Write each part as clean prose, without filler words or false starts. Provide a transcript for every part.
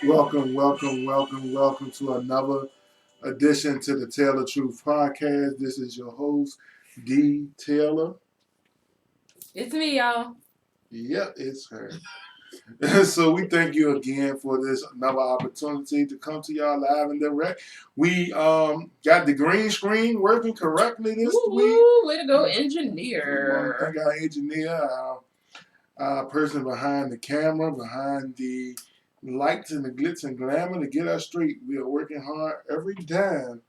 Welcome to another edition to the Tale of Truth podcast. This is your host, D. Taylor. It's me, y'all. Yep, it's her. So we thank you again for this another opportunity to come to y'all live and direct. We got the green screen working correctly this week. Way to go, We want to engineer. thank our engineer, our person behind the camera, behind the lights and the glitz and glamour to get us straight. We are working hard every time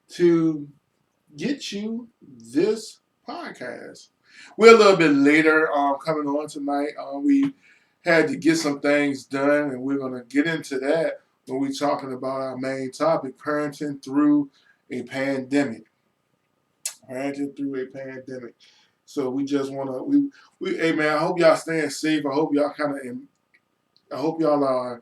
to get you this podcast. We're a little bit later coming on tonight. We had to get some things done, and we're going to get into that when we're talking about our main topic, parenting through a pandemic. Parenting through a pandemic. So we just want to, hey man, I hope y'all staying safe. I hope y'all are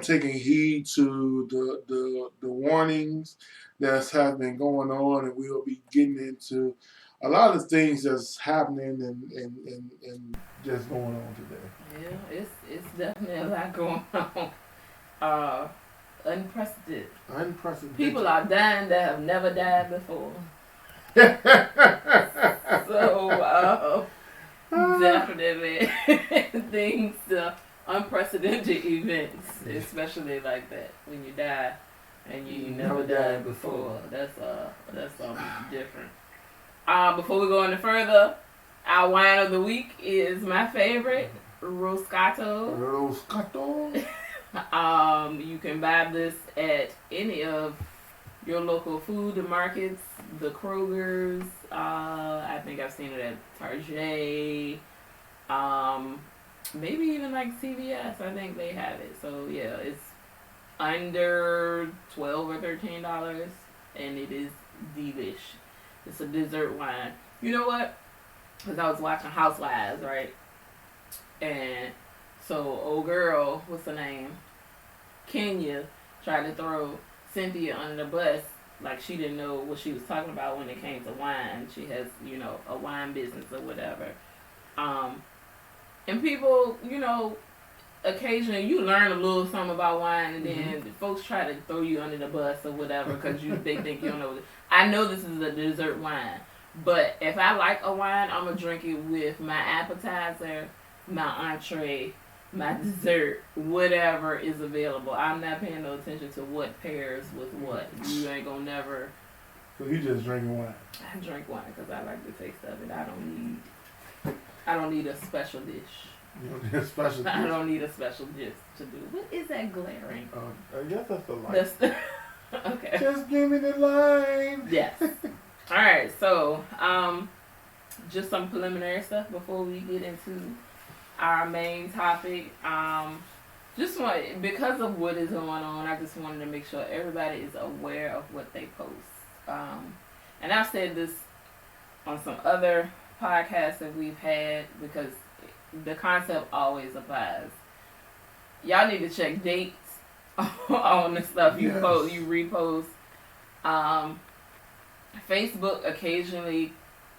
taking heed to the warnings that have been going on, and we'll be getting into a lot of things that's happening and just going on today. Yeah, it's definitely a lot going on. Uh, unprecedented. Unprecedented. People are dying that have never died before. So definitely things, unprecedented events, especially like that when you die and you never died before. That's something different. Before we go any further, our wine of the week is my favorite, Roscato. You can buy this at any of your local food markets, the Kroger's. I think I've seen it at Target. Maybe even like CVS. I think they have it. So yeah, it's under $12 or $13, and it is delish. It's a dessert wine. You know what? Because I was watching Housewives, right? And so old girl, what's her name? Kenya tried to throw Cynthia under the bus. Like she didn't know what she was talking about when it came to wine. She has, a wine business or whatever. And people, occasionally you learn a little something about wine, and then folks try to throw you under the bus or whatever because they think you don't know. I know this is a dessert wine, but if I like a wine, I'm gonna drink it with my appetizer, my entree, my dessert, whatever is available. I'm not paying no attention to what pairs with what. You ain't gonna never. So you just drinking wine? I drink wine because I like the taste of it. I don't need a special dish. You don't need a special dish? I don't need a special dish to do. What is that glaring? I guess that's the light. Okay. Just give me the line. Yes. All right. So, just some preliminary stuff before we get into our main topic. Because of what is going on, I just wanted to make sure everybody is aware of what they post. And I've said this on some other podcasts that we've had because the concept always applies. Y'all need to check dates on the stuff you post, you repost. Facebook occasionally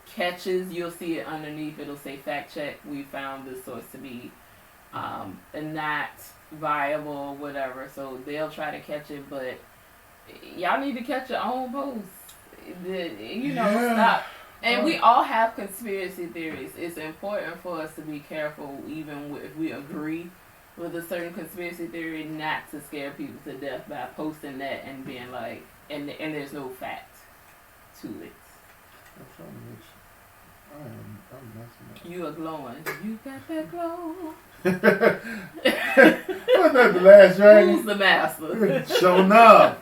catches, you'll see it underneath, it'll say fact check, we found this source to be not viable, whatever, so they'll try to catch it, but y'all need to catch your own posts. Stop. And we all have conspiracy theories. It's important for us to be careful, even if we agree with a certain conspiracy theory, not to scare people to death by posting that and being like, and there's no fact to it. I'm trying to make sure. I'm messing up. You are glowing. You got that glow. Wasn't that the last dragon? Who's the master? Show enough.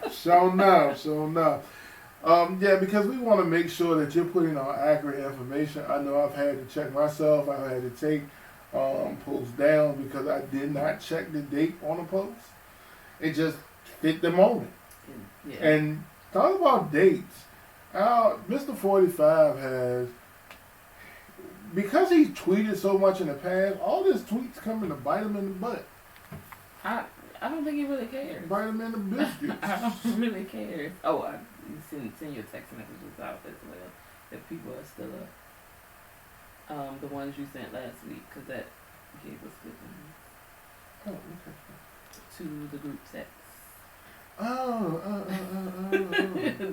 Yeah, because we want to make sure that you're putting on accurate information. I know I've had to check myself. I've had to take posts down because I did not check the date on a post. It just fit the moment. Yeah. And talk about dates. Mr. 45 has, because he's tweeted so much in the past, all his tweets coming to bite him in the butt. I don't think he really cares. Bite him in the biscuits. I don't really care. Oh, you send your text messages out as well. If people are still the ones you sent last week, because that gave us good news. Oh, okay. to the group sex. Oh.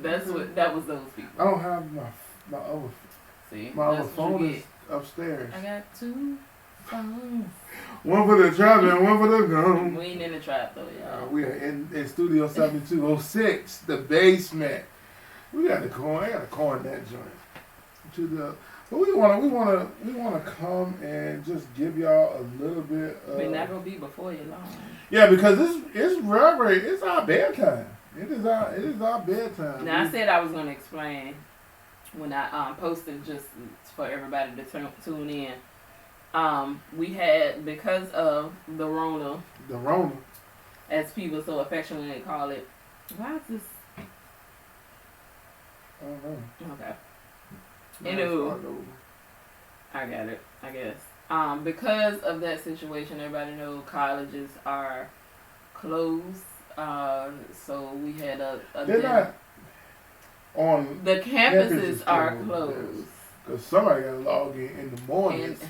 That was those people. I don't have my other. See, My other phone is upstairs. I got 2 phones. One for the trap and one for the gum. We ain't in the trap though, y'all. We are in Studio 7206, the basement. We got the corn. I got to corn that joint. But we wanna come and just give y'all a little bit of. We're not gonna be before you long. Yeah, because it's our bedtime. It is our bedtime. Now I said I was gonna explain when I posted just for everybody to tune in. We had, because of the Rona, as people so affectionately call it. Why is this? I don't know. Okay. Anywho, I got it, I guess. Because of that situation, everybody knows colleges are closed. So we had a They're not on. The campuses are closed. Because somebody got to log in the mornings.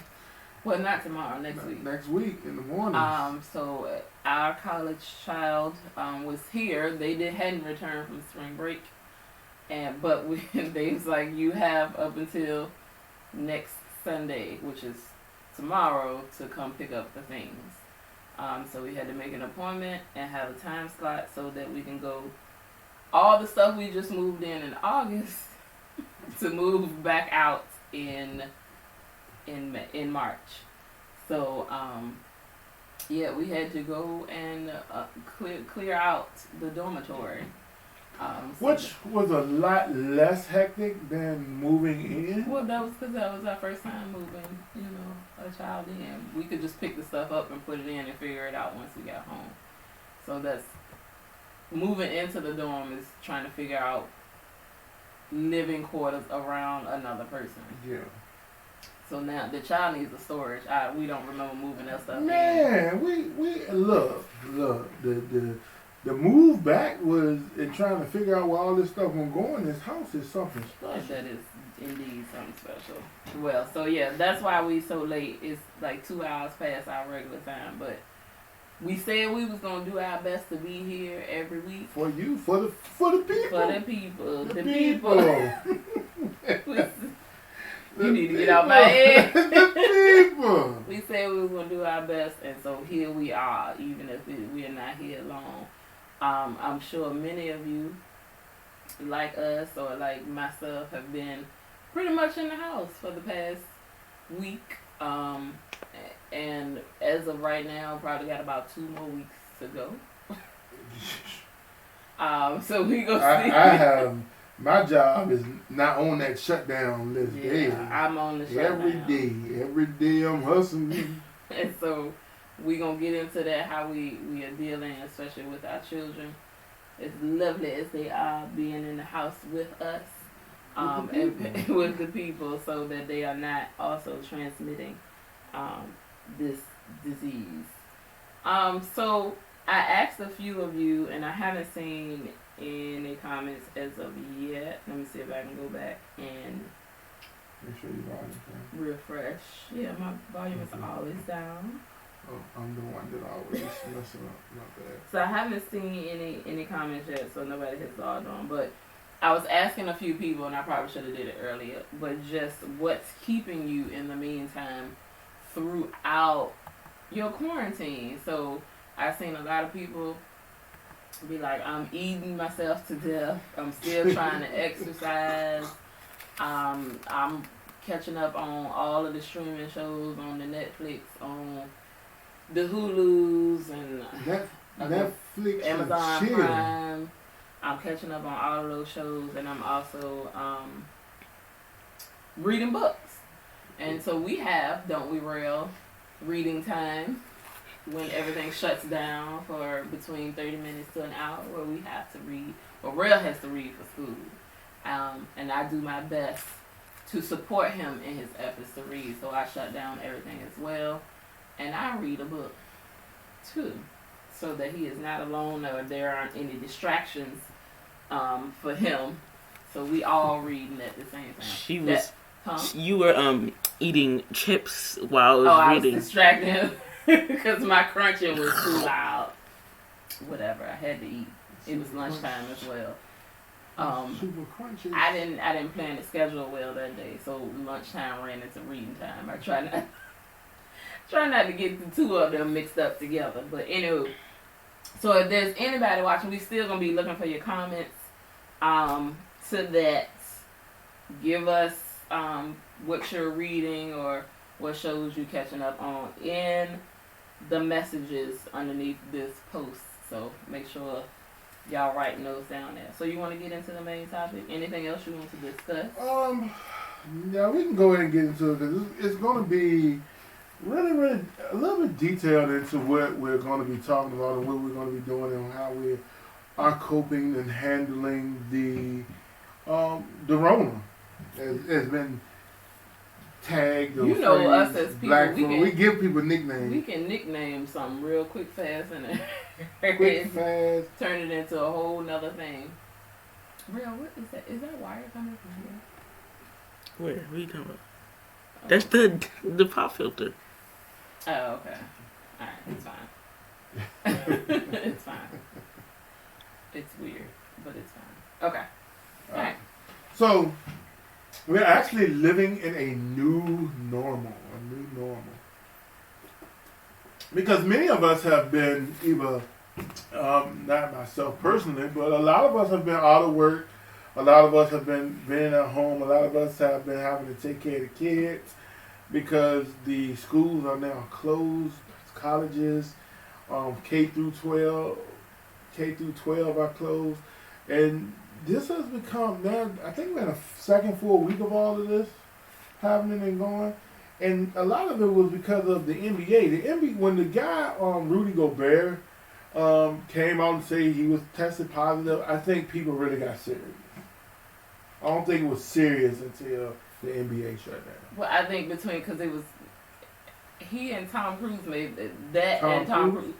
Well, not tomorrow, next week. Next week in the morning. So our college child was here. They hadn't returned from spring break. But they was like, you have up until next Sunday, which is tomorrow, to come pick up the things. So we had to make an appointment and have a time slot so that we can go. All the stuff we just moved in August to move back out in March. So yeah, we had to go and clear out the dormitory. Which was a lot less hectic than moving in. Well, that was because that was our first time moving, a child in. We could just pick the stuff up and put it in and figure it out once we got home. So that's moving into the dorm is trying to figure out living quarters around another person. Yeah. So now the child needs a storage. We don't remember moving that stuff. Man, we look the move back was in trying to figure out where all this stuff gonna go in this house is something special. That is indeed something special. Well, so yeah, that's why we so late. It's like 2 hours past our regular time, but we said we was gonna do our best to be here every week. For you, for the people. The people. You need to get out my head. The people. We said we were gonna do our best, and so here we are, even if we are not here long. I'm sure many of you, like us or like myself, have been pretty much in the house for the past week. And as of right now, probably got about 2 more weeks to go. So we go see. I have, my job is not on that shutdown list. Yeah, I'm on the shutdown. Every day I'm hustling. And so we gonna get into that, how we are dealing, especially with our children. As lovely as they are being in the house with us, and with the people, so that they are not also transmitting this disease. So I asked a few of you, and I haven't seen any comments as of yet. Let me see if I can go back and make sure your volume down. Refresh. Yeah, my volume is always down. Oh, I'm the one that always messing up. Not bad. So I haven't seen any comments yet, so nobody has logged on. But I was asking a few people, and I probably should have did it earlier, but just what's keeping you in the meantime throughout your quarantine. So I've seen a lot of people be like, I'm eating myself to death. I'm still trying to exercise. I'm catching up on all of the streaming shows on the Netflix, on the Hulus, and Netflix, Amazon Prime. I'm catching up on all of those shows, and I'm also reading books. And so we have, don't we, Rail, reading time when everything shuts down for between 30 minutes to an hour, where we have to read. Well, Rail has to read for school, and I do my best to support him in his efforts to read. So I shut down everything as well, and I read a book too, so that he is not alone or there aren't any distractions for him. So we all reading at the same time. You were eating chips while I was reading. I was distracting him because my crunching was too loud. whatever. I had to eat. It was lunchtime as well. Super crunchy. I didn't plan to schedule well that day, so lunchtime ran into reading time. I try not to get the two of them mixed up together. But anyway, so if there's anybody watching, we still gonna be looking for your comments. To that, give us what you're reading or what shows you catching up on in the messages underneath this post. So make sure y'all writing those down there. So you want to get into the main topic? Anything else you want to discuss? Yeah, we can go ahead and get into it because it's going to be really a little bit detailed into what we're going to be talking about and what we're going to be doing and how we are coping and handling the Rona. Has been tagged. You know us as people, we give people nicknames. We can nickname something real quick, fast, and quick, fast. Turn it into a whole nother thing. Real, what is that? Is that wire coming from here? Where? What are you talking about? That's the pop filter. Oh, okay. Alright, it's fine. It's fine. It's weird, but it's fine. Okay. Alright. So, we're actually living in a new normal. Because many of us have been either, not myself personally, but a lot of us have been out of work. A lot of us have been at home. A lot of us have been having to take care of the kids because the schools are now closed. Colleges, K through 12 are closed. And this has become, now I think we're in a second full week of all of this happening and going. And a lot of it was because of the NBA. The NBA, when the guy, Rudy Gobert, came out and said he was tested positive, I think people really got serious. I don't think it was serious until the NBA shut down. Well, I think because it was he and Tom Cruise made that, Tom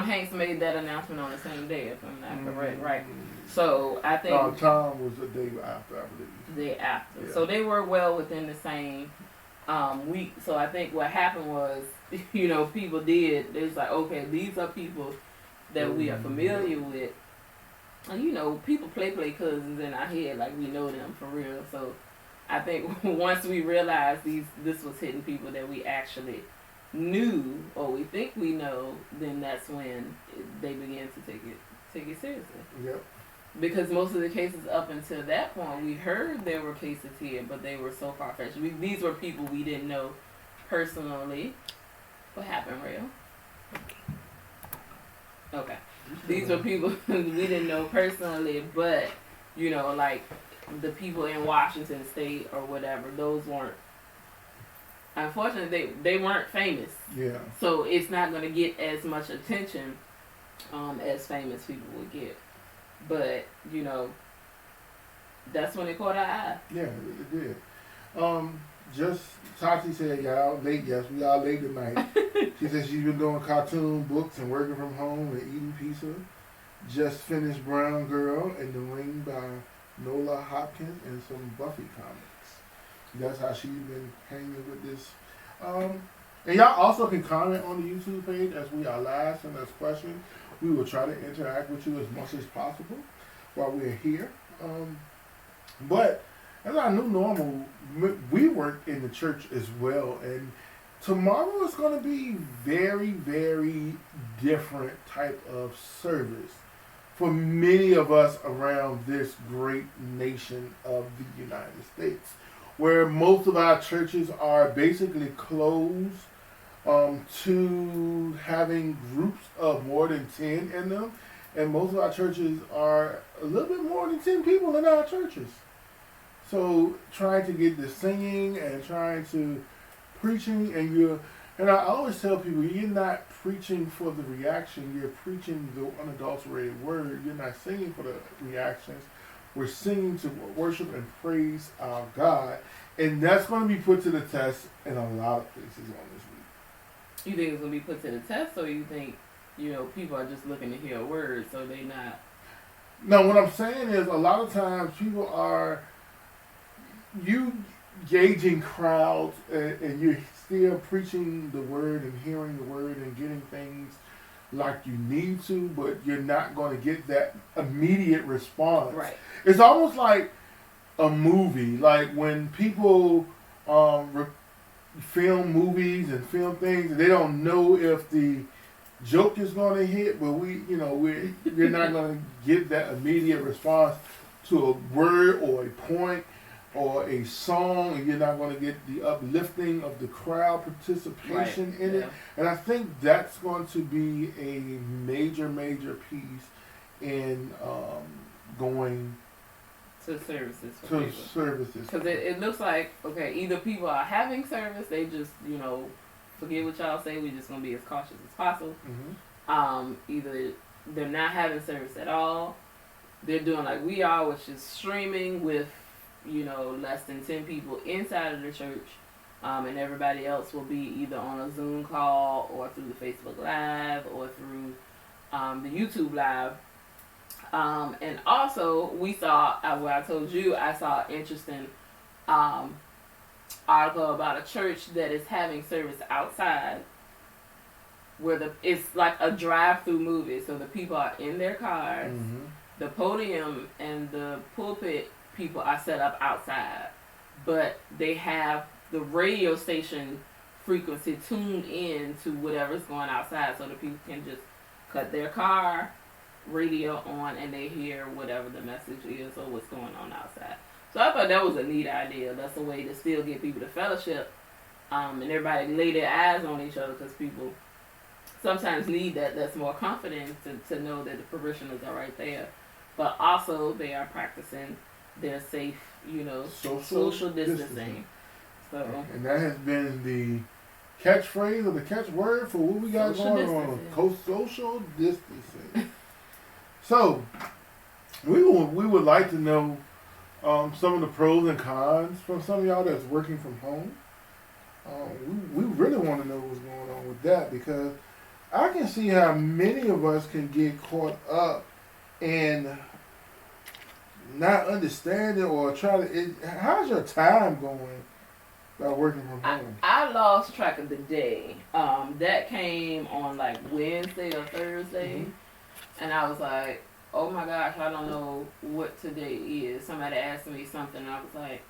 Hanks made that announcement on the same day, if I'm not correct, right? So I think Tom was the day after, I believe. The day after. Yeah. So they were well within the same week. So I think what happened was, people did. It's like, okay, these are people that we are familiar with. And people play cousins in our head like we know them for real. So I think once we realized this was hitting people that we actually knew or we think we know, then that's when they began to take it seriously. Yep. Because most of the cases up until that point, we heard there were cases here, but they were so far-fetched. These were people we didn't know personally. What happened, Rayo? Okay. These were people we didn't know personally, but, like the people in Washington State or whatever, those weren't, unfortunately, they weren't famous. Yeah. So it's not going to get as much attention as famous people would get. But, that's when it caught our eye. Yeah, it did. Just Tati said, y'all late. Yes, we all late tonight. She said she's been doing cartoon books and working from home and eating pizza. Just finished Brown Girl and The Ring by Nola Hopkins and some Buffy comics. That's how she's been hanging with this. And y'all also can comment on the YouTube page as we are live, send us questions. We will try to interact with you as much as possible while we're here. But as our new normal, we work in the church as well, and tomorrow is going to be very, very different type of service for many of us around this great nation of the United States, where most of our churches are basically closed to having groups of more than 10 in them, and most of our churches are a little bit more than 10 people in our churches. So trying to get the singing and trying to preaching, and I always tell people, you're not preaching for the reaction, you're preaching the unadulterated word. You're not singing for the reactions. We're singing to worship and praise our God, and that's going to be put to the test in a lot of places on this week. You think it's going to be put to the test, or you think, people are just looking to hear a word, so they not? No, what I'm saying is a lot of times people are, you gauging crowds and you're still preaching the word and hearing the word and getting things like you need to, but you're not going to get that immediate response. Right. It's almost like a movie, like when people film movies and film things, and they don't know if the joke is going to hit, but you're not going to get that immediate response to a word or a point or a song, and you're not going to get the uplifting of the crowd participation Right. in it. And I think that's going to be a major, major piece in going To services for to people. services. Because it looks like, okay, either people are having service, they just, forget what y'all say, we just going to be as cautious as possible. Mm-hmm. Either they're not having service at all, they're doing like we are, which is streaming with, less than 10 people inside of the church, and everybody else will be either on a Zoom call or through the Facebook Live or through the YouTube Live. And also, we saw, what I told you, I saw an interesting article about a church that is having service outside, where it's like a drive-through movie. So the people are in their cars. Mm-hmm. The podium and the pulpit people are set up outside, but they have the radio station frequency tuned in to whatever's going outside, so the people can just cut their car radio on and they hear whatever the message is or what's going on outside. So I thought that was a neat idea. That's a way to still get people to fellowship, and everybody lay their eyes on each other, because people sometimes need that's more confident to know that the parishioners are right there. But also they are practicing their safe, social distancing. So, and that has been the catchphrase or the catchword for what we got going on. Social distancing. So, we would like to know some of the pros and cons from some of y'all that's working from home. We really want to know what's going on with that, because I can see how many of us can get caught up in not understanding or how's your time going by working from home? I lost track of the day. That came on like Wednesday or Thursday. Mm-hmm. And I was like, oh my gosh, I don't know what today is. Somebody asked me something, and I was like,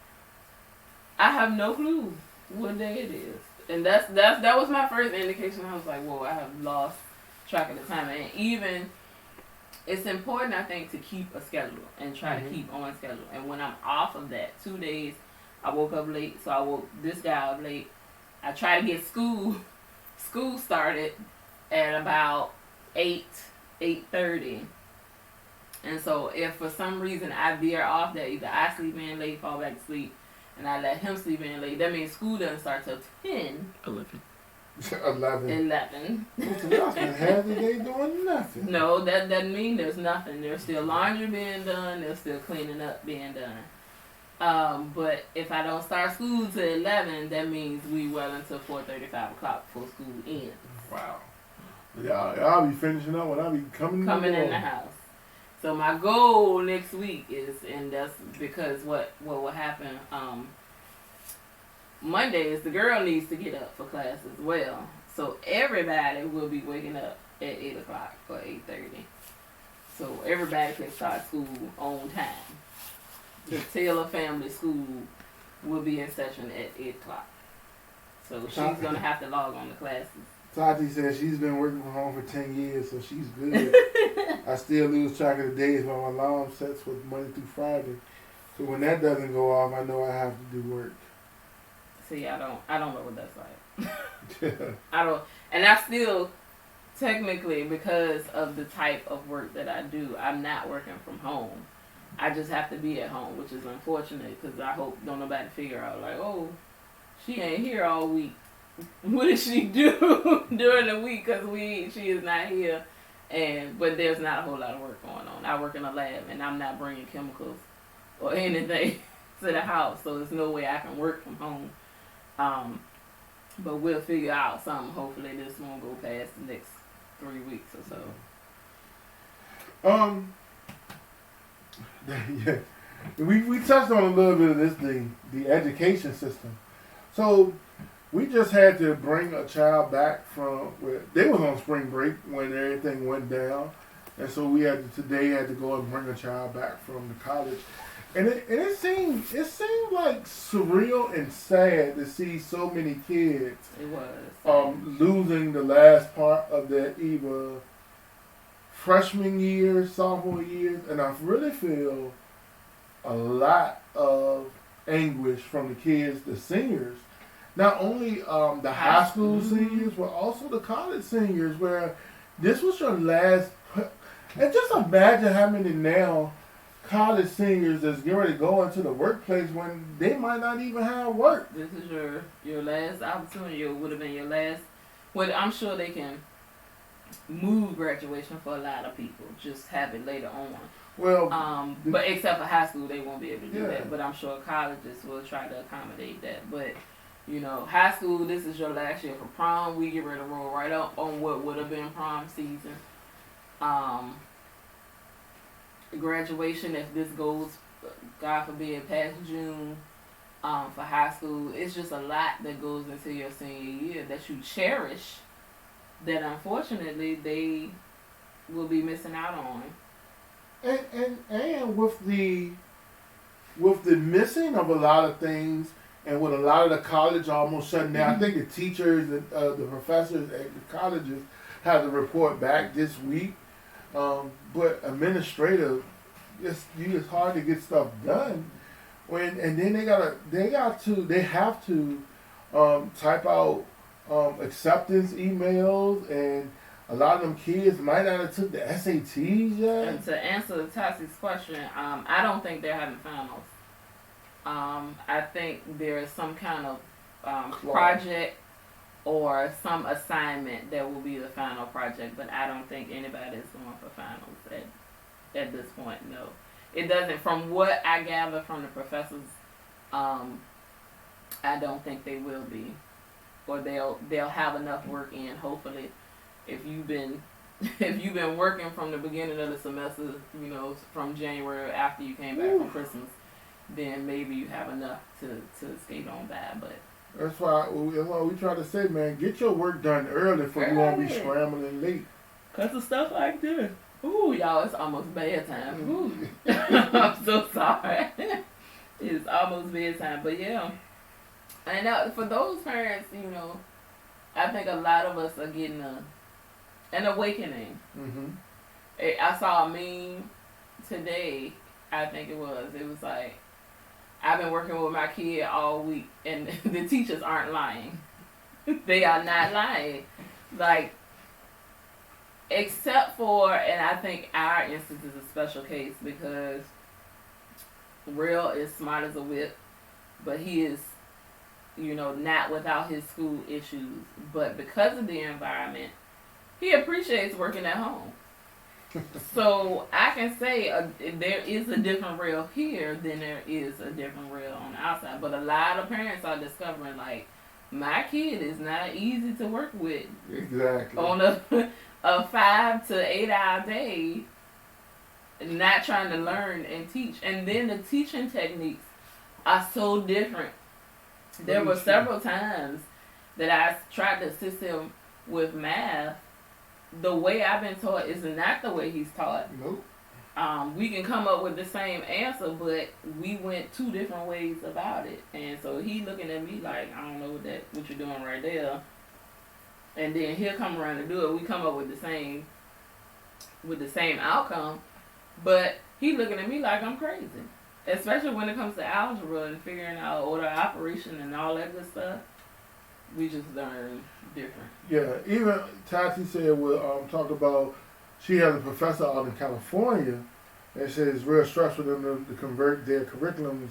I have no clue what day it is. And that was my first indication. I was like, whoa, I have lost track of the time. And even, it's important, I think, to keep a schedule and try to keep on schedule. And when I'm off of that, 2 days, I woke up late, so I woke this guy up late. I tried to get school started at about 8:30. And so if for some reason I veer off that, either I sleep in late, fall back to sleep, and I let him sleep in late, that means school doesn't start till 10. 11. 11. Y'all spent half the day doing nothing. No, that doesn't mean there's nothing. There's still laundry being done. There's still cleaning up being done. But if I don't start school till 11, that means we well until 4:30, 5 o'clock before school ends. Wow. Y'all be finishing up when I be coming in the house. So my goal next week is, and that's because what will happen, Monday is the girl needs to get up for class as well. So everybody will be waking up at 8 o'clock or 8:30. So everybody can start school on time. The Taylor family school will be in session at 8 o'clock. So she's going to have to log on to classes. Tati says she's been working from home for 10 years, so she's good. I still lose track of the days when my alarm sets for Monday through Friday. So when that doesn't go off, I know I have to do work. See, I don't know what that's like. And I still, technically, because of the type of work that I do, I'm not working from home. I just have to be at home, which is unfortunate, because I hope don't nobody figure out, like, oh, she ain't here all week. What does she do during the week? Because she is not here, but there's not a whole lot of work going on. I work in a lab, and I'm not bringing chemicals or anything to the house, so there's no way I can work from home. But we'll figure out something. Hopefully, this won't go past the next 3 weeks or so. Yeah, we touched on a little bit of this, the education system. So We just had to bring a child back from where they was on spring break when everything went down, and so we today had to go and bring a child back from the college, and it seemed like surreal and sad to see so many kids It was. losing the last part of their either freshman year, sophomore years, and I really feel a lot of anguish from the kids, the seniors. Not only the high school seniors, but also the college seniors, where this was your last. And just imagine how many now college seniors that's getting ready to go into the workplace when they might not even have work. This is your last opportunity. It would have been your last. Well, I'm sure they can move graduation for a lot of people. Just have it later on. Well, but except for high school, they won't be able to do Yeah. that. But I'm sure colleges will try to accommodate that. But high school, this is your last year for prom. We get ready to roll right up on what would have been prom season. Graduation, if this goes, God forbid, past June, for high school, it's just a lot that goes into your senior year that you cherish. That unfortunately they will be missing out on. and with the missing of a lot of things, and with a lot of the college almost shutting down, I think the teachers and the professors at the colleges had to report back this week. But administrative, it's hard to get stuff done and then they have to type out acceptance emails, and a lot of them kids might not have took the SATs yet. And to answer Tassi's question, I don't think they're having finals. I think there is some kind of project or some assignment that will be the final project, but I don't think anybody is going for finals at this point. No, it doesn't. From what I gather from the professors, I don't think they will be, or they'll have enough work in. Hopefully, if you've been working from the beginning of the semester, from January after you came back from Christmas, then maybe you have enough to skate on by. But that's why we try to say, man, get your work done early so you won't be scrambling late. Cause of stuff like this. Ooh, y'all, it's almost bedtime. Ooh. I'm so sorry. It's almost bedtime, but yeah. And for those parents, I think a lot of us are getting an awakening. Mm-hmm. I saw a meme today. I think it was like, I've been working with my kid all week, and the teachers aren't lying. They are not lying. Like, except for, and I think our instance is a special case because Real is smart as a whip, but he is, not without his school issues. But because of the environment, he appreciates working at home. So I can say there is a different Real here than there is a different Real on the outside. But a lot of parents are discovering, like, my kid is not easy to work with. Exactly. On a 5 to 8 hour day, not trying to learn and teach. And then the teaching techniques are so different. There were several times that I tried to assist him with math. The way I've been taught is not the way he's taught. Nope. We can come up with the same answer, but we went 2 different ways about it. And so he looking at me like, I don't know what you're doing right there. And then he'll come around and do it. We come up with the same outcome, but he looking at me like I'm crazy. Especially when it comes to algebra and figuring out order of operation and all that good stuff. We just learn different. Yeah, even Tati said we'll talk about, she has a professor out in California and says it's real stressful for them to convert their curriculums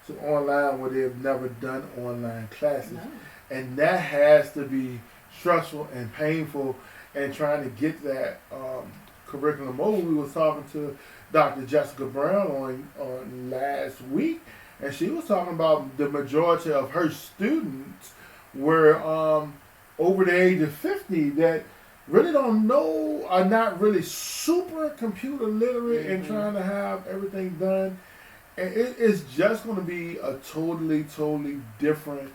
to online where they've never done online classes. No. And that has to be stressful and painful, and trying to get that curriculum over. We was talking to Dr. Jessica Brown on last week, and she was talking about the majority of her students were over the age of 50 that really don't know, are not really super computer literate and trying to have everything done. And it's just going to be a totally different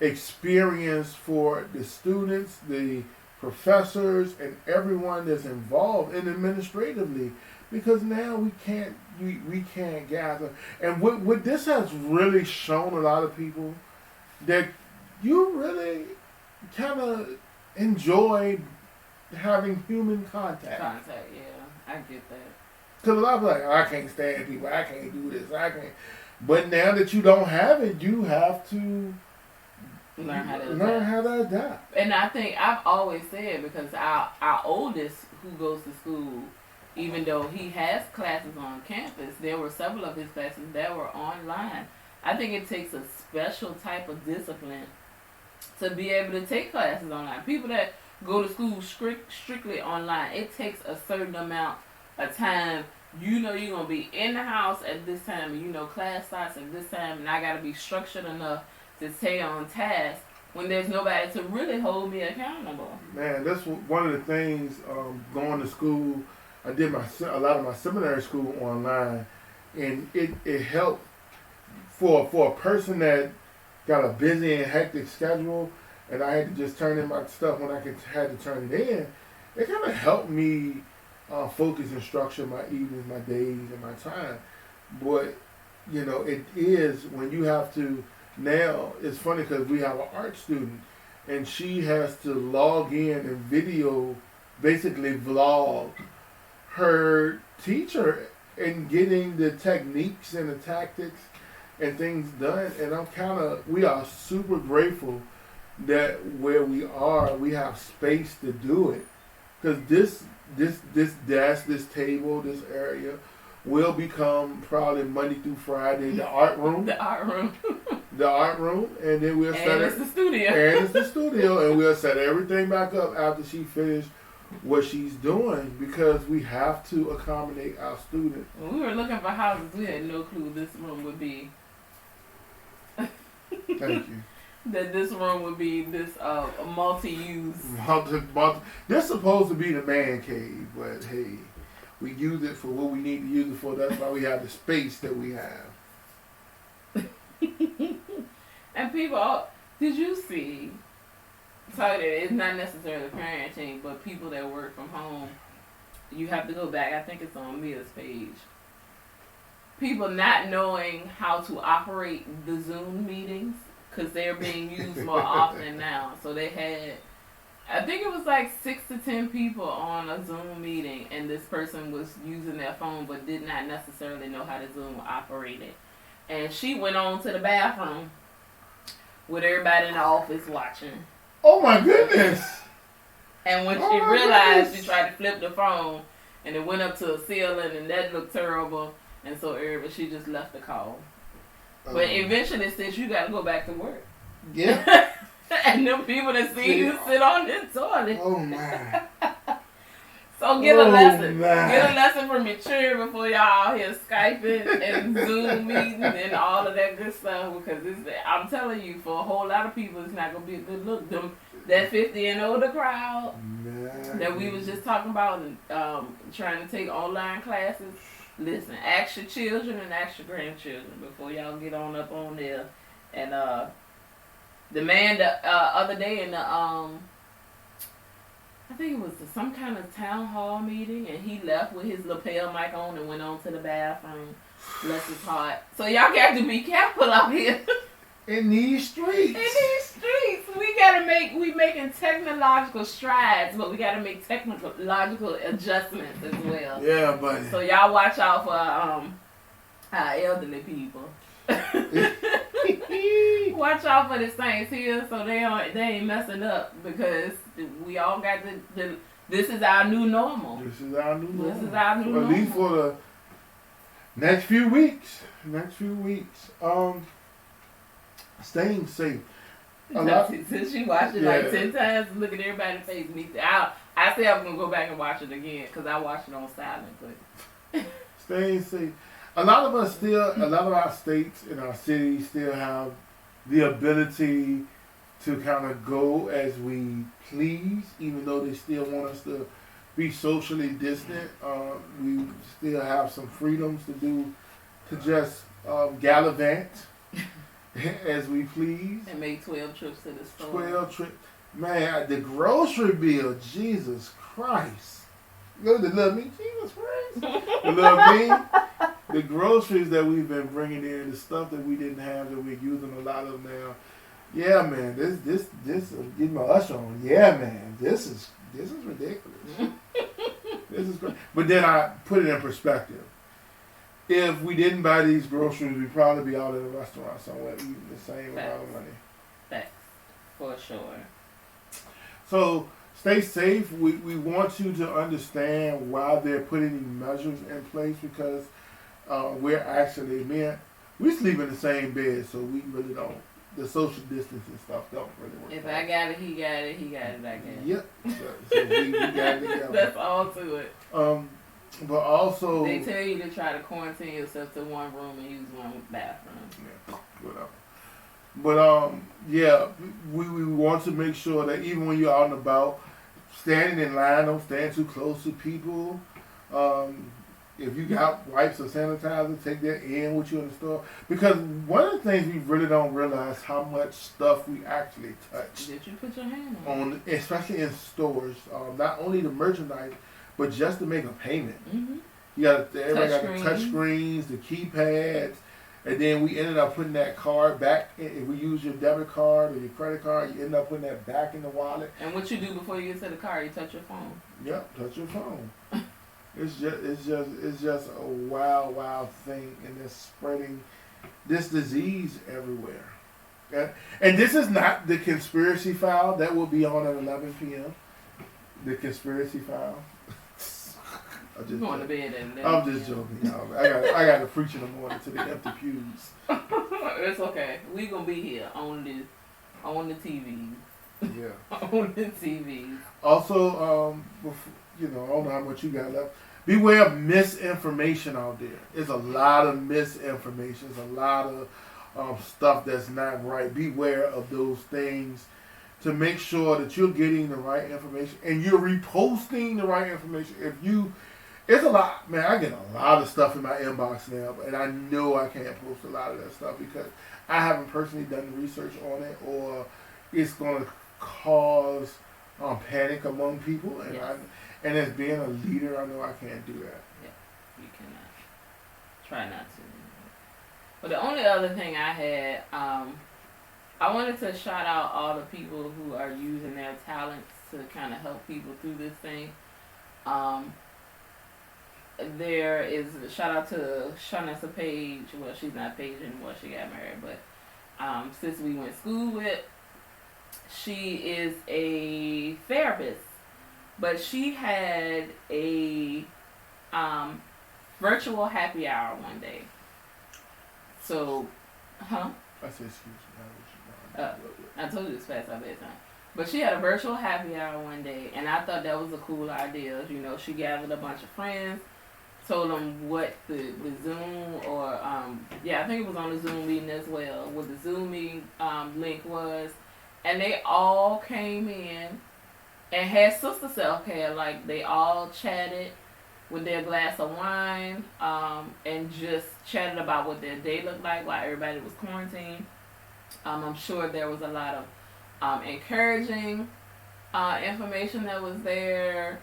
experience for the students, the professors, and everyone that's involved and administratively, because now we can't gather. And what this has really shown a lot of people that you really kind of enjoy having human contact. Contact, yeah, I get that. Because a lot of people are like, I can't stand people, I can't do this, I can't. But now that you don't have it, you have to Learn how to adapt. And I think I've always said, because our oldest who goes to school, even though he has classes on campus, there were several of his classes that were online. I think it takes a special type of discipline to be able to take classes online. People that go to school strictly online, it takes a certain amount of time. You know you're going to be in the house at this time, and you know class starts at this time, and I got to be structured enough to stay on task when there's nobody to really hold me accountable. Man, that's one of the things, going to school. I did a lot of my seminary school online, and it helped for a person that got a busy and hectic schedule, and I had to just turn in my stuff when had to turn it in. It kind of helped me focus and structure my evenings, my days, and my time. But it is when you have to. Now, it's funny because we have an art student, and she has to log in and video, basically vlog her teacher and getting the techniques and the tactics and things done. And we are super grateful that where we are, we have space to do it. Because this desk, this table, this area will become probably Monday through Friday the art room. The art room. The art room, and then we'll set it. And it's the studio. And it's the studio, and we'll set everything back up after she finishes what she's doing, because we have to accommodate our students. When we were looking for houses, we had no clue this room would be. Thank you. That this room would be this multi-use. This supposed to be the man cave, but hey, we use it for what we need to use it for. That's why we have the space that we have. And people, did you see? Sorry, it's not necessarily parenting, but people that work from home. You have to go back. I think it's on Mia's page. People not knowing how to operate the Zoom meetings because they're being used more often now. So they had, I think it was like 6 to 10 people on a Zoom meeting, and this person was using their phone but did not necessarily know how the Zoom operated. And she went on to the bathroom with everybody in the office watching. Oh my goodness! And when she realized, she tried to flip the phone, and it went up to a ceiling, and that looked terrible. And so she just left the call. But eventually, since you got to go back to work. Yeah. And them people that see you sit on the toilet. Oh my. So get a lesson. Man. Get a lesson from your children before y'all out here Skyping and Zoom meetings and all of that good stuff. Because I'm telling you, for a whole lot of people, it's not going to be a good look. That 50 and older crowd that we was just talking about, trying to take online classes. Listen, ask your children and ask your grandchildren before y'all get on up on there. And the man the other day in the I think it was some kind of town hall meeting, and he left with his lapel mic on and went on to the bathroom. Bless his heart. So y'all got to be careful out here. In these streets. We making technological strides, but we gotta make technological adjustments as well. Yeah, buddy. So y'all watch out for our elderly people. Watch out for the saints here, so they ain't messing up, because we all got this is our new normal. This is our new normal. This is our new normal. At least for the next few weeks. Staying safe. Since she watched it like 10 times, look at everybody's face. I say I'm gonna go back and watch it again because I watched it on silent. But staying safe. A lot of our states and our cities still have the ability to kind of go as we please, even though they still want us to be socially distant. We still have some freedoms to just gallivant as we please. And make 12 trips to the store. 12 trips. Man, the grocery bill, Jesus Christ. Look at the little me, Jesus Christ. The little me, the groceries that we've been bringing in, the stuff that we didn't have that we're using a lot of now. Yeah, man, this, get my usher on. Yeah, man, this is ridiculous. This is great. But then I put it in perspective. If we didn't buy these groceries, we'd probably be out at a restaurant somewhere eating the same amount of money. Facts. For sure. So stay safe. We want you to understand why they're putting these measures in place because we're actually, we sleep in the same bed, so we really don't. The social distancing stuff don't really work. If I got it, he got it. He got it, I got it. Yep. So we got it together. That's all to it. But also they tell you to try to quarantine yourself to one room and use one bathroom. Yeah, whatever. But yeah, we want to make sure that even when you're out and about, standing in line, don't stand too close to people. If you got wipes or sanitizer, take that in with you in the store. Because one of the things we really don't realize how much stuff we actually touch. Did you put your hand on? Especially in stores, not only the merchandise, but just to make a payment. Mm-hmm. Everybody got the touch screens, the keypads, and then we ended up putting that card back. If we use your debit card or your credit card, you end up putting that back in the wallet. And what you do before you get to the car, you touch your phone. Yep, touch your phone. It's just a wild thing, and it's spreading this disease everywhere. And this is not the conspiracy file that will be on at 11 p.m. The conspiracy file. I'm going to bed at 11. I'm just joking, y'all. I got to preach in the morning to the empty pews. It's okay. We gonna be here on the TV. Yeah. On the TV. Also, I don't know how much you got left. Beware of misinformation out there. There's a lot of misinformation. There's a lot of stuff that's not right. Beware of those things to make sure that you're getting the right information and you're reposting the right information. It's a lot, man. I get a lot of stuff in my inbox now, and I know I can't post a lot of that stuff because I haven't personally done the research on it, or it's going to cause panic among people. And yes. And as being a leader, I know I can't do that. Yeah, you cannot. Try not to. But the only other thing I had, I wanted to shout out all the people who are using their talents to kind of help people through this thing. There is a shout out to Shanessa Page. Well, she's not Page anymore. She got married, but since we went to school with, she is a therapist, but she had a virtual happy hour one day. So, huh? I said, excuse me. I told you it's past our bedtime. But she had a virtual happy hour one day, and I thought that was a cool idea. You know, she gathered a bunch of friends, told them what the Zoom or, I think it was on the Zoom meeting as well, what the Zoom meeting link was. And they all came in and had sister self-care. Like, they all chatted with their glass of wine and just chatted about what their day looked like while everybody was quarantined. I'm sure there was a lot of encouraging information that was there.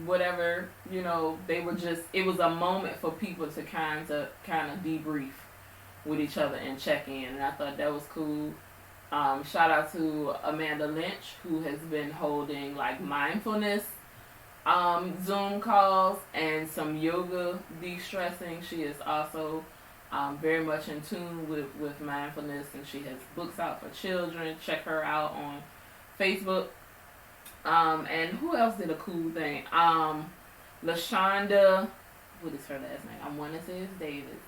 Whatever, they were just, it was a moment for people to kind of debrief with each other and check in. And I thought that was cool. Shout out to Amanda Lynch, who has been holding like mindfulness Zoom calls and some yoga de-stressing. She is also very much in tune with mindfulness, and she has books out for children. Check her out on Facebook. And who else did a cool thing? LaShonda, what is her last name? I want to say it's Davis.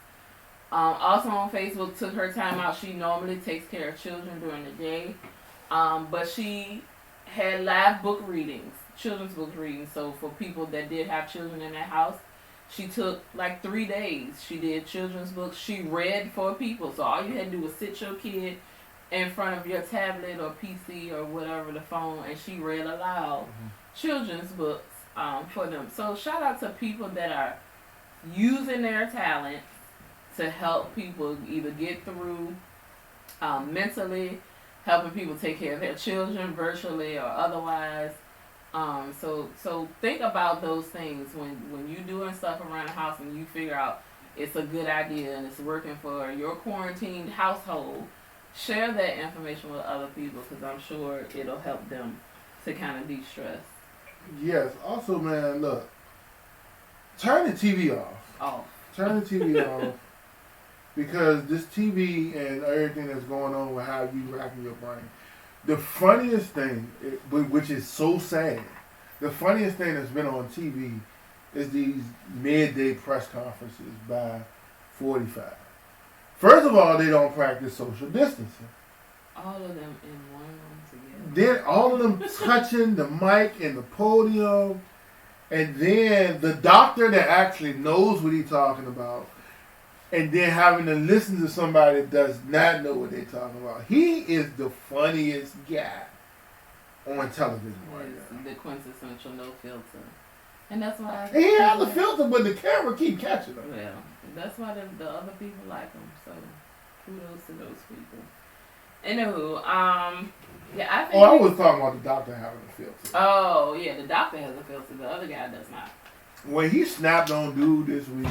Also on Facebook, took her time out. She normally takes care of children during the day. But she had live book readings, children's book readings. So for people that did have children in their house, she took like 3 days. She did children's books. She read for people. So all you had to do was sit your kid in front of your tablet or PC or whatever, the phone, and she read aloud children's books for them. So shout out to people that are using their talent to help people either get through mentally, helping people take care of their children virtually or otherwise. So think about those things when you doing stuff around the house and you figure out it's a good idea and it's working for your quarantined household. Share that information with other people because I'm sure it'll help them to kind of de-stress. Yes. Also, man, look. Turn the TV off. Oh. Turn the TV off. Because this TV and everything that's going on with how you racking your brain. The funniest thing, which is so sad, the funniest thing that's been on TV is these midday press conferences by 45. First of all, they don't practice social distancing. All of them in one room together. Then all of them touching the mic and the podium. And then the doctor that actually knows what he's talking about. And then having to listen to somebody that does not know what they're talking about. He is the funniest guy on television right now. The quintessential no filter. And that's why And he has a filter, but the camera keep catching him. Well, that's why the other people like him. So kudos to those people. Anywho, yeah, I think. Oh, I was talking about the doctor having a filter. Oh, yeah, the doctor has a filter. The other guy does not. When he snapped on dude this week,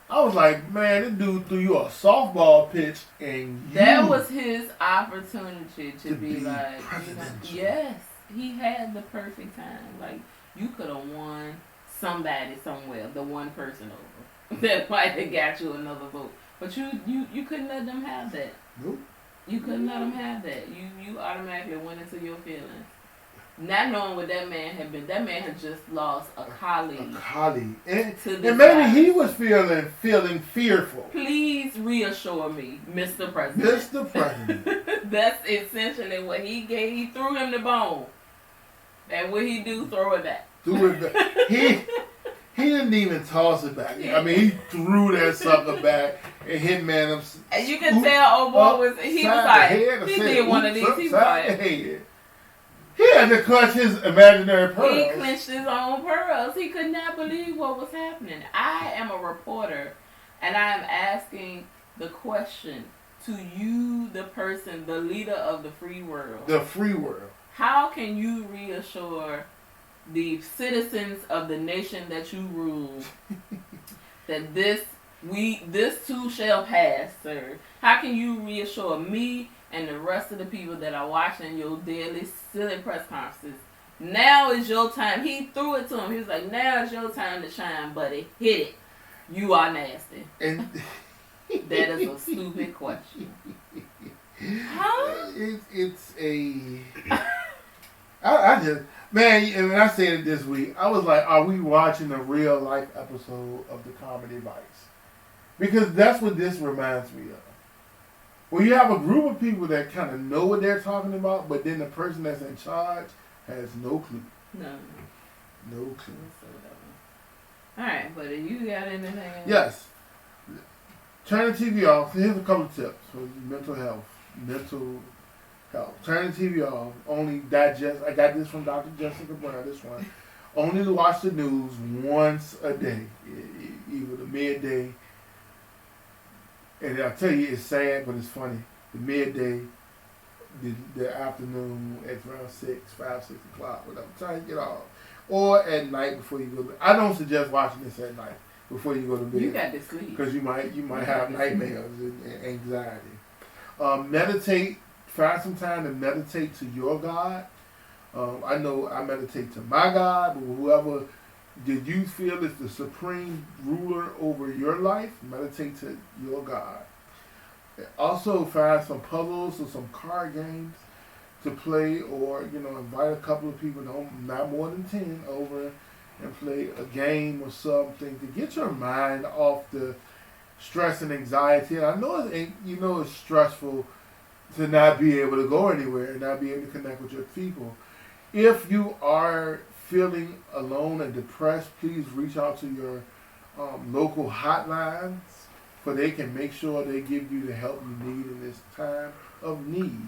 I was like, man, this dude threw you a softball pitch, and that was his opportunity to be like, presidential. Yes, he had the perfect time. Like, you could have won somebody somewhere, the one person over that might have got you another vote, but you couldn't let them have that. Nope. You couldn't let them have that. You automatically went into your feelings. Not knowing what that man had been. That man had just lost a colleague. A colleague. And To maybe this he was feeling fearful. Please reassure me, Mr. President. Mr. President. That's essentially what he gave. He threw him the bone. And what he do? Throw it back. Threw it back. He didn't even toss it back. I mean, he threw that sucker back and hit man up. And you can tell old boy was like, he did one of these. He head. He had to clutch his imaginary pearls. He clenched his own pearls. He could not believe what was happening. I am a reporter, and I am asking the question to you, the person, the leader of the free world. The free world. How can you reassure the citizens of the nation that you rule that this too shall pass, sir? How can you reassure me and the rest of the people that are watching your daily silly press conferences? Now is your time. He threw it to him. He was like, now is your time to shine, buddy. Hit it. You are nasty. And that is a stupid question. Huh? It's a... I just... Man, and when I said it this week, I was like, are we watching a real life episode of the Comedy Vice? Because that's what this reminds me of. Well, you have a group of people that kind of know what they're talking about, but then the person that's in charge has no clue. No. No clue. Alright, buddy, you got anything? Yes. Turn the TV off. Here's a couple of tips for mental health. Turn the TV off. Only digest. I got this from Dr. Jessica Brown, this one. Only to watch the news once a day. Either the midday. And I'll tell you, it's sad, but it's funny. The midday, the afternoon at around 6 o'clock, whatever time you get off. Or at night before you go to bed. I don't suggest watching this at night before you go to bed. You got to sleep. Because you might have nightmares and anxiety. Meditate. Find some time to meditate to your God. I know I meditate to my God, but whoever did you feel is the supreme ruler over your life, meditate to your God. Also find some puzzles or some card games to play, or invite a couple of people, not more than 10, over and play a game or something to get your mind off the stress and anxiety. And I know it's stressful to not be able to go anywhere and not be able to connect with your people. If you are feeling alone and depressed, please reach out to your local hotlines, for they can make sure they give you the help you need in this time of need.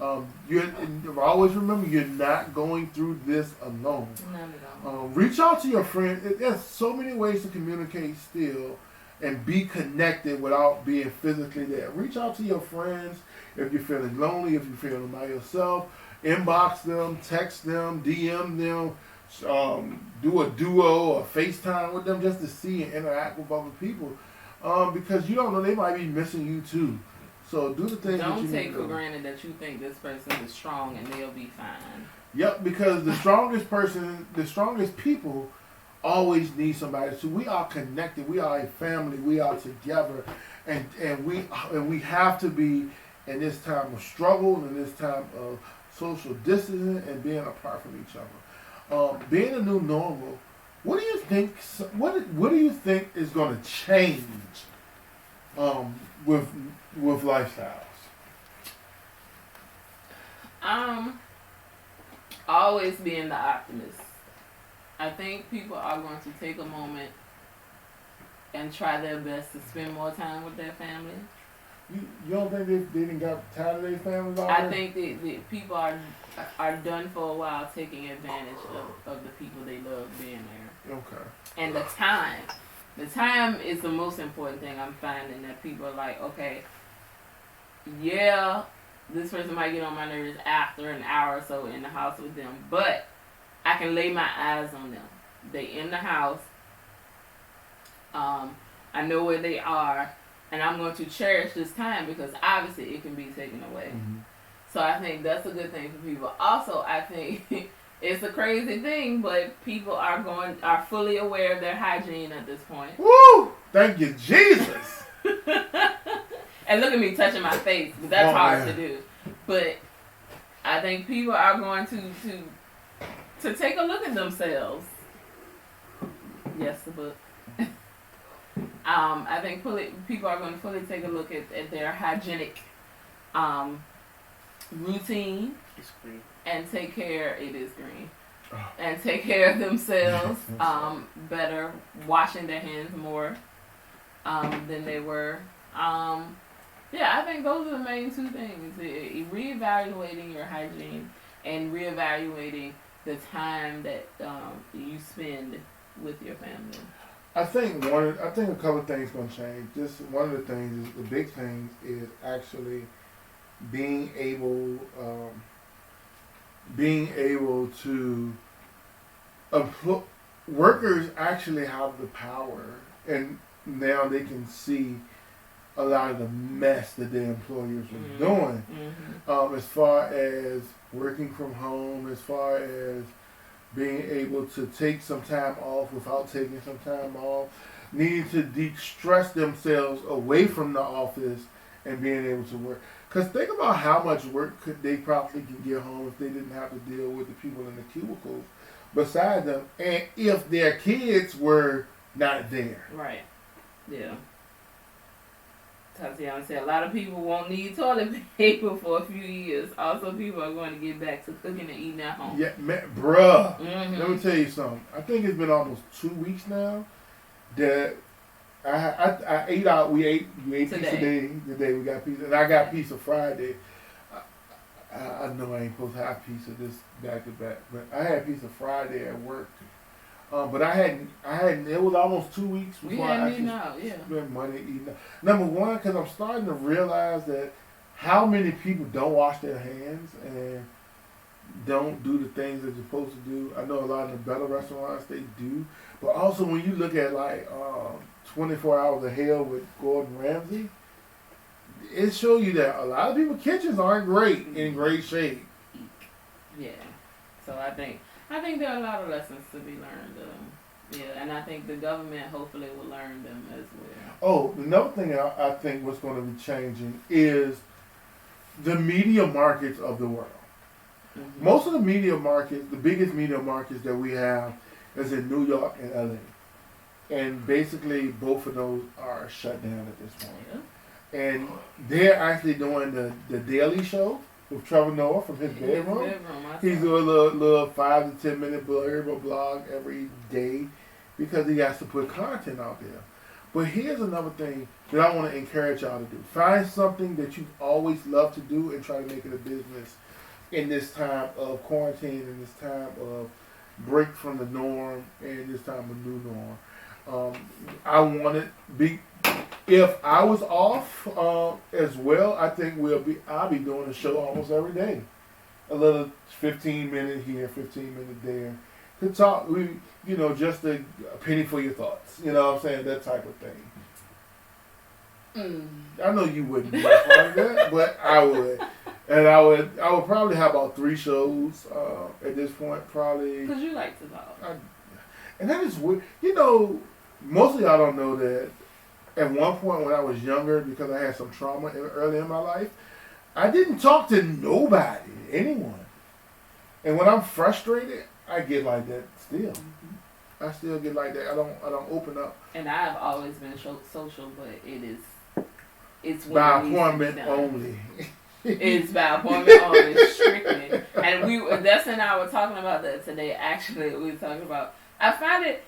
Always remember, you're not going through this alone. Not at all. Reach out to your friends. There's so many ways to communicate still and be connected without being physically there. Reach out to your friends. If you're feeling lonely, if you're feeling by yourself, inbox them, text them, DM them, do a duo or FaceTime with them just to see and interact with other people. Because you don't know, they might be missing you too. So do the things that Don't you take need to for do. granted that you think this person is strong and they'll be fine. Yep, because the strongest people always need somebody. So we are connected. We are a family. We are together, and we have to be in this time of struggle and in this time of social distancing and being apart from each other. Being a new normal. What do you think? What do you think is going to change with lifestyles? Always being the optimist. I think people are going to take a moment and try their best to spend more time with their family. You don't think they didn't got tired of their families already? I think the people are done for a while taking advantage of the people they love being there. Okay. And the time. The time is the most important thing. I'm finding that people are like, okay, yeah, this person might get on my nerves after an hour or so in the house with them, but I can lay my eyes on them. They in the house. I know where they are, and I'm going to cherish this time because obviously it can be taken away. Mm-hmm. So I think that's a good thing for people. Also, I think it's a crazy thing, but people are fully aware of their hygiene at this point. Woo! Thank you, Jesus. And look at me touching my face, but that's hard to do. But I think people are going to take a look at themselves. Yes, the book. I think people are going to fully take a look at their hygienic routine. It's green. And take care. It is green. Oh. And take care of themselves better, washing their hands more than they were. Yeah, I think those are the main two things: reevaluating your hygiene and reevaluating the time that you spend with your family. I think a couple of things gonna change. Just one of the things, the big thing, is actually being able to workers actually have the power, and now they can see a lot of the mess that their employers were doing. Mm-hmm. As far as working from home, as far as being able to take some time off without taking some time off, needing to de-stress themselves away from the office and being able to work. Because think about how much work they probably can get home if they didn't have to deal with the people in the cubicles beside them, and if their kids were not there. Right. Yeah. Tatiana said a lot of people won't need toilet paper for a few years. Also, people are going to get back to cooking and eating at home. Yeah, man, bruh. Mm-hmm. Let me tell you something. I think it's been almost 2 weeks now that I ate out. We ate pizza day. Today we got pizza, and I got pizza Friday. I know I ain't supposed to have pizza this back to back, but I had pizza Friday at work. But I hadn't. It was almost 2 weeks We before I hadn't actually eaten out, yeah. spent money eating out. Number one, because I'm starting to realize that how many people don't wash their hands and don't do the things they're supposed to do. I know a lot of the better restaurants, they do. But also when you look at like 24 Hours of Hell with Gordon Ramsay, it shows you that a lot of people's kitchens aren't in great shape. Yeah. So I think there are a lot of lessons to be learned. Yeah, and I think the government hopefully will learn them as well. Oh, another thing I think what's going to be changing is the media markets of the world. Mm-hmm. Most of the media markets, the biggest media markets that we have is in New York and LA. And basically both of those are shut down at this point. Yeah. And they're actually doing the Daily Show with Trevor Noah from his bedroom. He's doing a little 5 to 10 minute blog every day because he has to put content out there. But here's another thing that I want to encourage y'all to do. Find something that you've always loved to do and try to make it a business in this time of quarantine, in this time of break from the norm, and this time of new norm. I wanted be. If I was off as well, I think I'll be doing a show almost every day. A little 15-minute here, 15-minute there. To talk, just a penny for your thoughts. You know what I'm saying? That type of thing. I know you wouldn't be like that, but I would. And I would probably have about 3 shows at this point, probably. Because you like to talk. And that is weird. Mostly I don't know that at one point when I was younger, because I had some trauma early in my life, I didn't talk to nobody, anyone. And when I'm frustrated, I get like that still. Mm-hmm. I still get like that. I don't open up. And I've always been social, but it's by appointment only. It's by appointment only, strictly. And Dustin and I were talking about that today. Actually, we were talking about. I find it.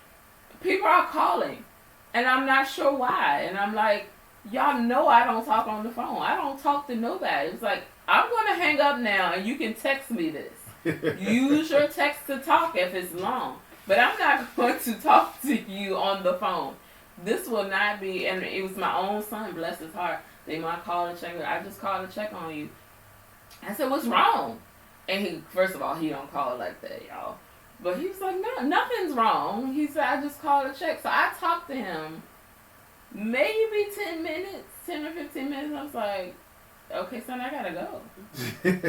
People are calling, and I'm not sure why. And I'm like, y'all know I don't talk on the phone. I don't talk to nobody. It's like, I'm going to hang up now, and you can text me this. Use your text to talk if it's long. But I'm not going to talk to you on the phone. This will not be, and it was my own son, bless his heart. They might call to check. I just called to check on you. I said, what's wrong? And first of all, he don't call like that, y'all. But he was like, no, nothing's wrong. He said, I just called to check. So I talked to him maybe 10 or 15 minutes. I was like, okay, son, I gotta go.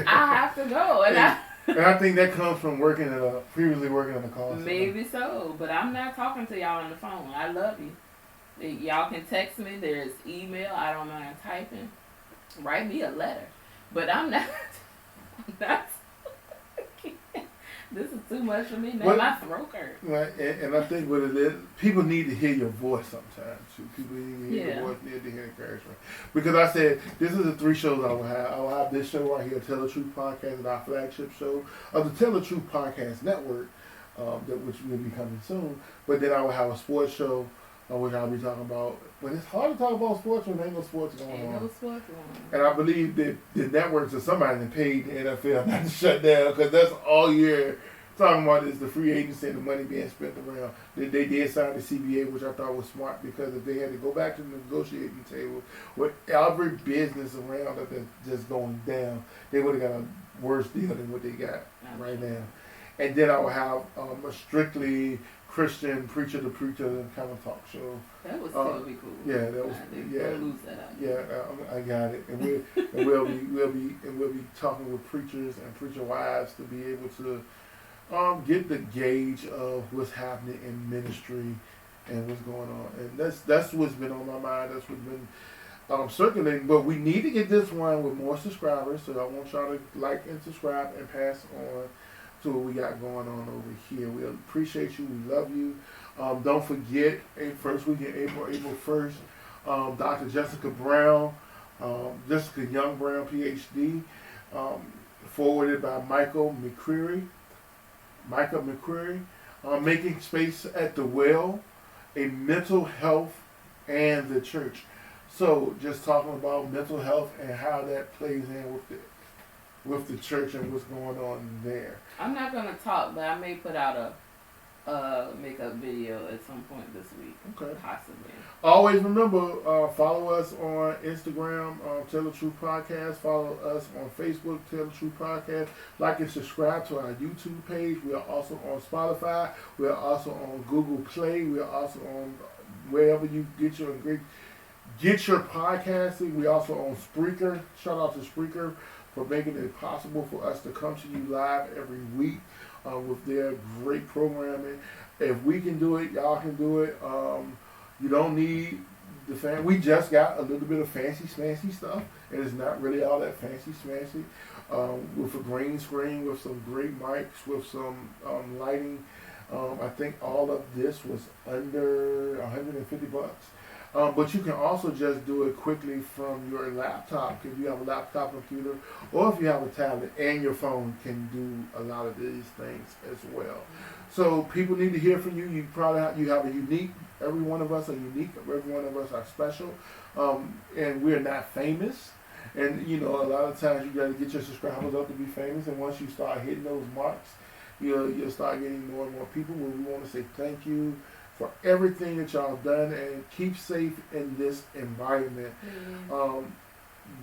I have to go. And I think that comes from previously working in a call center. Maybe so, but I'm not talking to y'all on the phone. I love you. Y'all can text me. There's email. I don't mind typing. Write me a letter. But I'm not. This is too much for me. Now my throat hurts. Right, and I think what it is, people need to hear your voice sometimes too. People need to hear your voice, need to hear encouragement. Because I said, this is the 3 shows I will have. I will have this show right here, Tell the Truth Podcast, and our flagship show of the Tell the Truth Podcast Network, which will be coming soon. But then I will have a sports show, which I'll be talking about. But it's hard to talk about sports when there ain't no sports going on. Ain't no sports going on. And I believe that the networks or somebody that paid the NFL not to shut down, because that's all you're talking about is the free agency and the money being spent around. They did sign the CBA, which I thought was smart, because if they had to go back to the negotiating table with every business around that just going down, they would have got a worse deal than what they got right now. And then I would have a strictly Christian preacher to preacher kind of talk show. That would still be cool. Yeah, that was Don't lose that out. Yeah, I got it. And we'll be talking with preachers and preacher wives to be able to get the gauge of what's happening in ministry and what's going on. And that's what's been on my mind. That's what's been circulating. But we need to get this one with more subscribers. So I want y'all to like and subscribe and pass on to what we got going on over here. We appreciate you. We love you. Don't forget, first week in April 1st, Dr. Jessica Brown, Jessica Young Brown, PhD, forwarded by Micah McCreary, Making Space at the Well, a mental health and the church. So just talking about mental health and how that plays in with the church and what's going on there. I'm not gonna talk, but I may put out a makeup video at some point this week. Okay. Possibly. Always remember, follow us on Instagram, Tell the Truth Podcast. Follow us on Facebook, Tell the Truth Podcast. Like and subscribe to our YouTube page. We are also on Spotify. We are also on Google Play. We are also on wherever you get your podcasting. We also on Spreaker. Shout out to Spreaker for making it possible for us to come to you live every week with their great programming. If we can do it, y'all can do it. You don't need the fan. We just got a little bit of fancy smancy stuff, and it's not really all that fancy smancy. With a green screen, with some great mics, with some lighting. I think all of this was under $150. But you can also just do it quickly from your laptop if you have a laptop computer, or if you have a tablet, and your phone can do a lot of these things as well. So people need to hear from you. You probably have a unique. Every one of us are unique. Every one of us are special, and we're not famous. And a lot of times you got to get your subscribers up to be famous. And once you start hitting those marks, you'll start getting more and more people. We want to say thank you for everything that y'all done, and keep safe in this environment.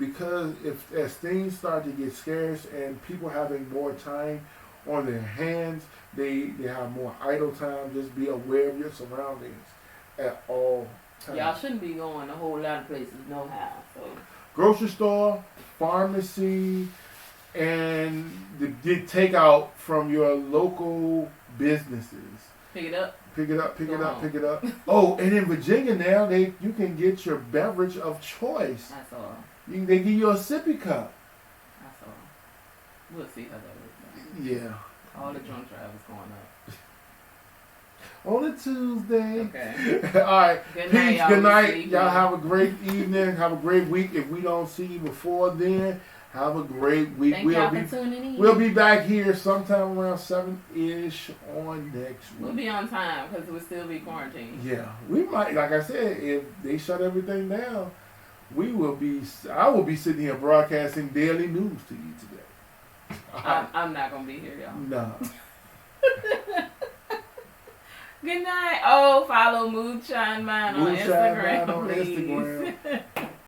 Because as things start to get scarce and people having more time on their hands, they have more idle time. Just be aware of your surroundings at all times. Y'all shouldn't be going a whole lot of places, no how. So Grocery store, pharmacy, and the takeout from your local businesses. pick it up. Pick it up, pick it Go up, home. pick it up. Oh, and in Virginia now, you can get your beverage of choice. That's all. They give you a sippy cup. That's all. We'll see how that works out. Yeah. All the drunk drivers going up. On a Tuesday. Okay. All right. Good night, Peace. y'all. Good night. See you. Y'all have a great evening. Have a great week. If we don't see you before then, have a great week. Thank y'all for tuning in. We'll be back here sometime around 7-ish on next week. We'll be on time because we'll still be quarantined. Yeah, we might. Like I said, if they shut everything down, I will be sitting here broadcasting daily news to you today. I'm not going to be here, y'all. No. Good night. Oh, follow Moonshine Man on Moonshine Instagram, Man on please. Instagram.